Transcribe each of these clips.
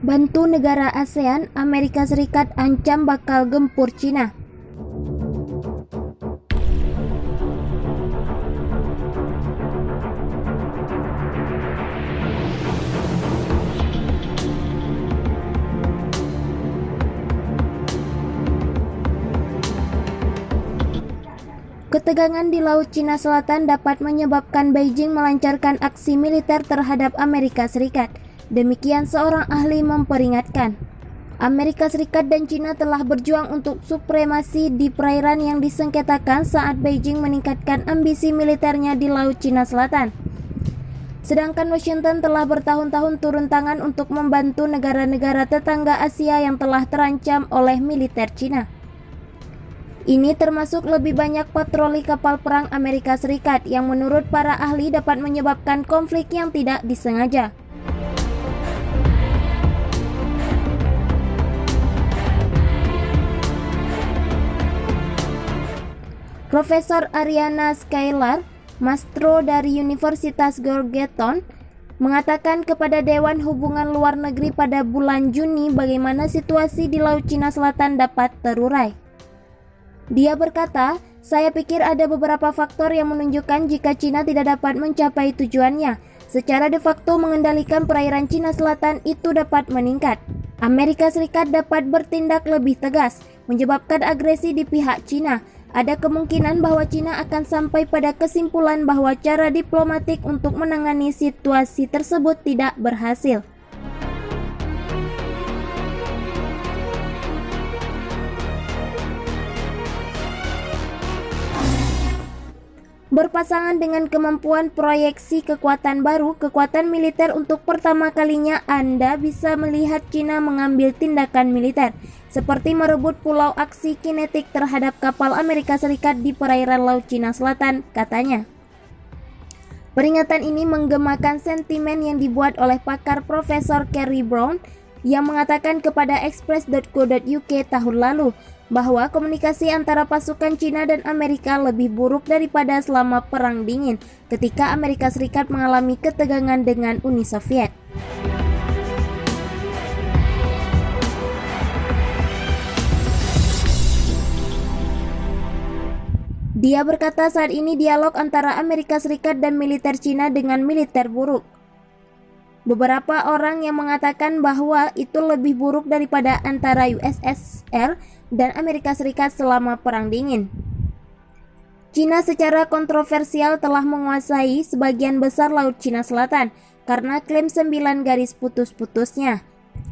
Bantu negara ASEAN, Amerika Serikat ancam bakal gempur Cina. Ketegangan di Laut Cina Selatan dapat menyebabkan Beijing melancarkan aksi militer terhadap Amerika Serikat. Demikian seorang ahli memperingatkan. Amerika Serikat dan Cina telah berjuang untuk supremasi di perairan yang disengketakan saat Beijing meningkatkan ambisi militernya di Laut Cina Selatan. Sedangkan Washington telah bertahun-tahun turun tangan untuk membantu negara-negara tetangga Asia yang telah terancam oleh militer Cina. Ini termasuk lebih banyak patroli kapal perang Amerika Serikat yang menurut para ahli dapat menyebabkan konflik yang tidak disengaja. Profesor Ariana Skylar, Mastro dari Universitas Georgetown, mengatakan kepada Dewan Hubungan Luar Negeri pada bulan Juni bagaimana situasi di Laut Cina Selatan dapat terurai. Dia berkata, "Saya pikir ada beberapa faktor yang menunjukkan jika Cina tidak dapat mencapai tujuannya. Secara de facto mengendalikan perairan Cina Selatan itu dapat meningkat. Amerika Serikat dapat bertindak lebih tegas, menyebabkan agresi di pihak Cina. Ada kemungkinan bahwa Cina akan sampai pada kesimpulan bahwa cara diplomatik untuk menangani situasi tersebut tidak berhasil." Berpasangan dengan kemampuan proyeksi kekuatan baru, kekuatan militer untuk pertama kalinya Anda bisa melihat Cina mengambil tindakan militer, seperti merebut pulau aksi kinetik terhadap kapal Amerika Serikat di perairan Laut Cina Selatan, katanya. Peringatan ini menggemakan sentimen yang dibuat oleh pakar Profesor Kerry Brown yang mengatakan kepada Express.co.uk tahun lalu bahwa komunikasi antara pasukan Cina dan Amerika lebih buruk daripada selama Perang Dingin ketika Amerika Serikat mengalami ketegangan dengan Uni Soviet. Dia berkata saat ini dialog antara Amerika Serikat dan militer Cina dengan militer buruk. Beberapa orang yang mengatakan bahwa itu lebih buruk daripada antara USSR dan Amerika Serikat selama Perang Dingin. Cina secara kontroversial telah menguasai sebagian besar Laut Cina Selatan karena klaim 9 garis putus-putusnya,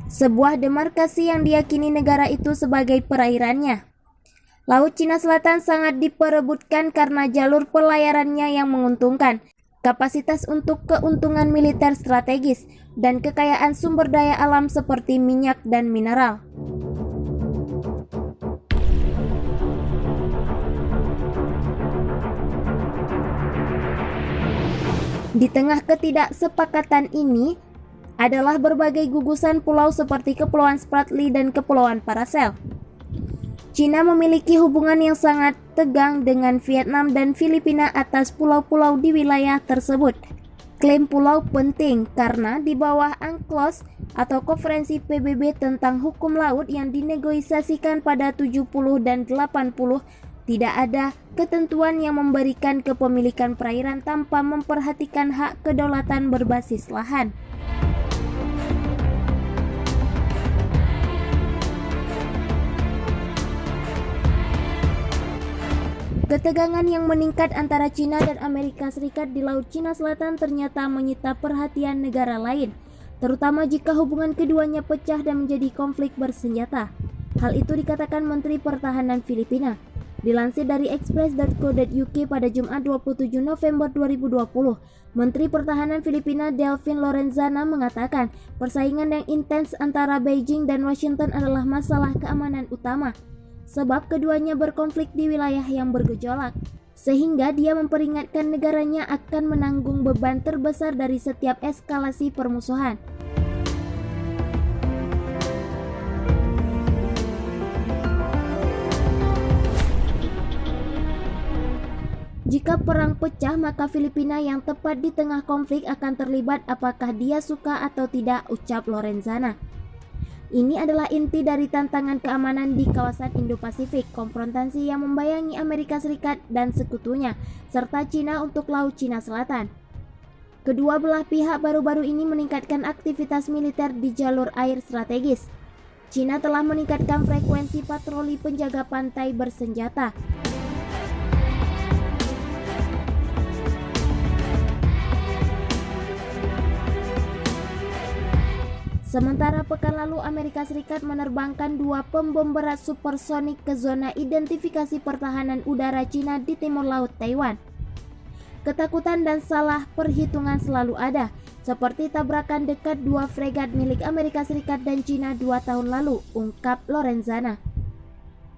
sebuah demarkasi yang diyakini negara itu sebagai perairannya. Laut Cina Selatan sangat diperebutkan karena jalur pelayarannya yang menguntungkan, kapasitas untuk keuntungan militer strategis, dan kekayaan sumber daya alam seperti minyak dan mineral. Di tengah ketidaksepakatan ini adalah berbagai gugusan pulau seperti Kepulauan Spratly dan Kepulauan Paracel. Cina memiliki hubungan yang sangat tegang dengan Vietnam dan Filipina atas pulau-pulau di wilayah tersebut. Klaim pulau penting karena di bawah UNCLOS atau Konferensi PBB tentang hukum laut yang dinegosiasikan pada 70 dan 80, tidak ada ketentuan yang memberikan kepemilikan perairan tanpa memperhatikan hak kedaulatan berbasis lahan. Ketegangan yang meningkat antara Cina dan Amerika Serikat di Laut Cina Selatan ternyata menyita perhatian negara lain, terutama jika hubungan keduanya pecah dan menjadi konflik bersenjata. Hal itu dikatakan Menteri Pertahanan Filipina. Dilansir dari Express.co.uk pada Jumat 27 November 2020, Menteri Pertahanan Filipina Delfin Lorenzana mengatakan persaingan yang intens antara Beijing dan Washington adalah masalah keamanan utama, sebab keduanya berkonflik di wilayah yang bergejolak, sehingga dia memperingatkan negaranya akan menanggung beban terbesar dari setiap eskalasi permusuhan. perang pecah, maka Filipina yang tepat di tengah konflik akan terlibat apakah dia suka atau tidak, ucap Lorenzana. Ini adalah inti dari tantangan keamanan di kawasan Indo-Pasifik, konfrontasi yang membayangi Amerika Serikat dan sekutunya, serta Cina untuk Laut Cina Selatan. Kedua belah pihak baru-baru ini meningkatkan aktivitas militer di jalur air strategis. Cina telah meningkatkan frekuensi patroli penjaga pantai bersenjata. Sementara pekan lalu Amerika Serikat menerbangkan 2 pembom berat supersonik ke zona identifikasi pertahanan udara Cina di timur laut Taiwan. Ketakutan dan salah perhitungan selalu ada, seperti tabrakan dekat 2 fregat milik Amerika Serikat dan Cina 2 tahun lalu, ungkap Lorenzana.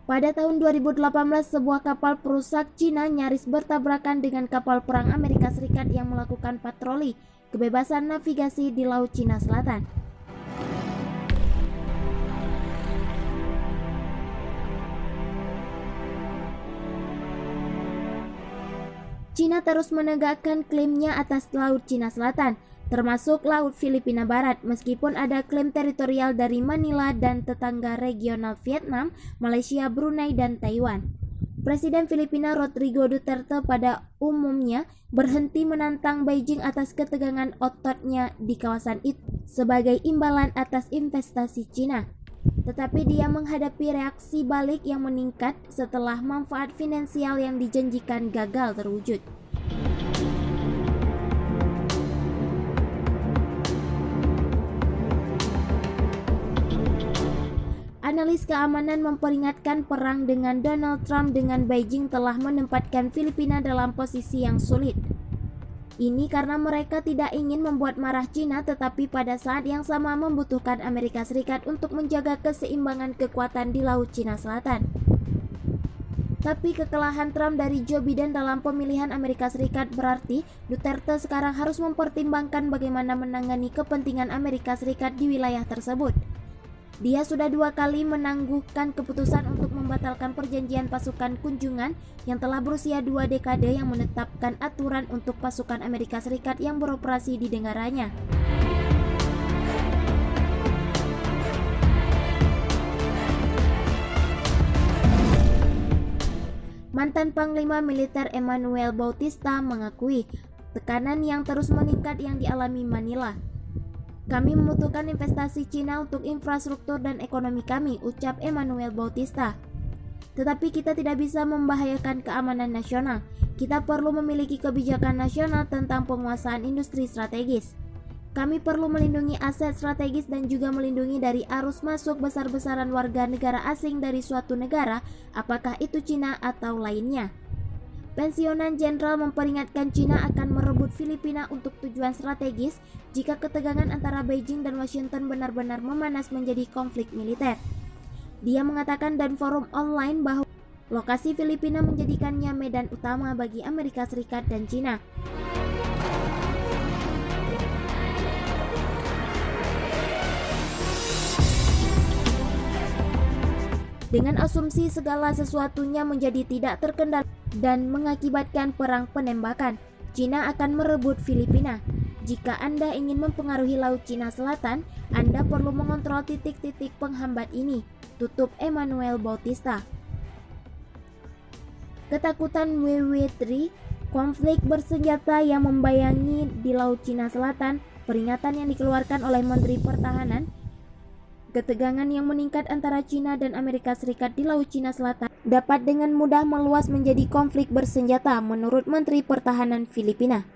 Pada tahun 2018, sebuah kapal perusak Cina nyaris bertabrakan dengan kapal perang Amerika Serikat yang melakukan patroli kebebasan navigasi di Laut Cina Selatan. Cina terus menegakkan klaimnya atas Laut Cina Selatan, termasuk Laut Filipina Barat, meskipun ada klaim teritorial dari Manila dan tetangga regional Vietnam, Malaysia, Brunei, dan Taiwan. Presiden Filipina Rodrigo Duterte pada umumnya berhenti menantang Beijing atas ketegangan ototnya di kawasan itu sebagai imbalan atas investasi Cina. Tetapi dia menghadapi reaksi balik yang meningkat setelah manfaat finansial yang dijanjikan gagal terwujud. Analis keamanan memperingatkan perang dengan Donald Trump dengan Beijing telah menempatkan Filipina dalam posisi yang sulit. Ini karena mereka tidak ingin membuat marah Cina, tetapi pada saat yang sama membutuhkan Amerika Serikat untuk menjaga keseimbangan kekuatan di Laut Cina Selatan. Tapi kekalahan Trump dari Joe Biden dalam pemilihan Amerika Serikat berarti Duterte sekarang harus mempertimbangkan bagaimana menangani kepentingan Amerika Serikat di wilayah tersebut. Dia sudah 2 kali menangguhkan keputusan untuk membatalkan perjanjian pasukan kunjungan yang telah berusia 2 dekade yang menetapkan aturan untuk pasukan Amerika Serikat yang beroperasi di negaranya. Mantan Panglima Militer Emmanuel Bautista mengakui tekanan yang terus meningkat yang dialami Manila. Kami membutuhkan investasi Cina untuk infrastruktur dan ekonomi kami, ucap Emmanuel Bautista. Tetapi kita tidak bisa membahayakan keamanan nasional. Kita perlu memiliki kebijakan nasional tentang penguasaan industri strategis. Kami perlu melindungi aset strategis dan juga melindungi dari arus masuk besar-besaran warga negara asing dari suatu negara, apakah itu Cina atau lainnya. Pensiunan jenderal memperingatkan Cina akan merebut Filipina untuk tujuan strategis jika ketegangan antara Beijing dan Washington benar-benar memanas menjadi konflik militer. Dia mengatakan dan forum online bahwa lokasi Filipina menjadikannya medan utama bagi Amerika Serikat dan Cina. Dengan asumsi segala sesuatunya menjadi tidak terkendali dan mengakibatkan perang penembakan, Cina akan merebut Filipina. Jika Anda ingin mempengaruhi Laut Cina Selatan, Anda perlu mengontrol titik-titik penghambat ini, tutup Emmanuel Bautista. Ketakutan WW3, konflik bersenjata yang membayangi di Laut Cina Selatan, peringatan yang dikeluarkan oleh Menteri Pertahanan. Ketegangan yang meningkat antara Cina dan Amerika Serikat di Laut Cina Selatan dapat dengan mudah meluas menjadi konflik bersenjata menurut Menteri Pertahanan Filipina.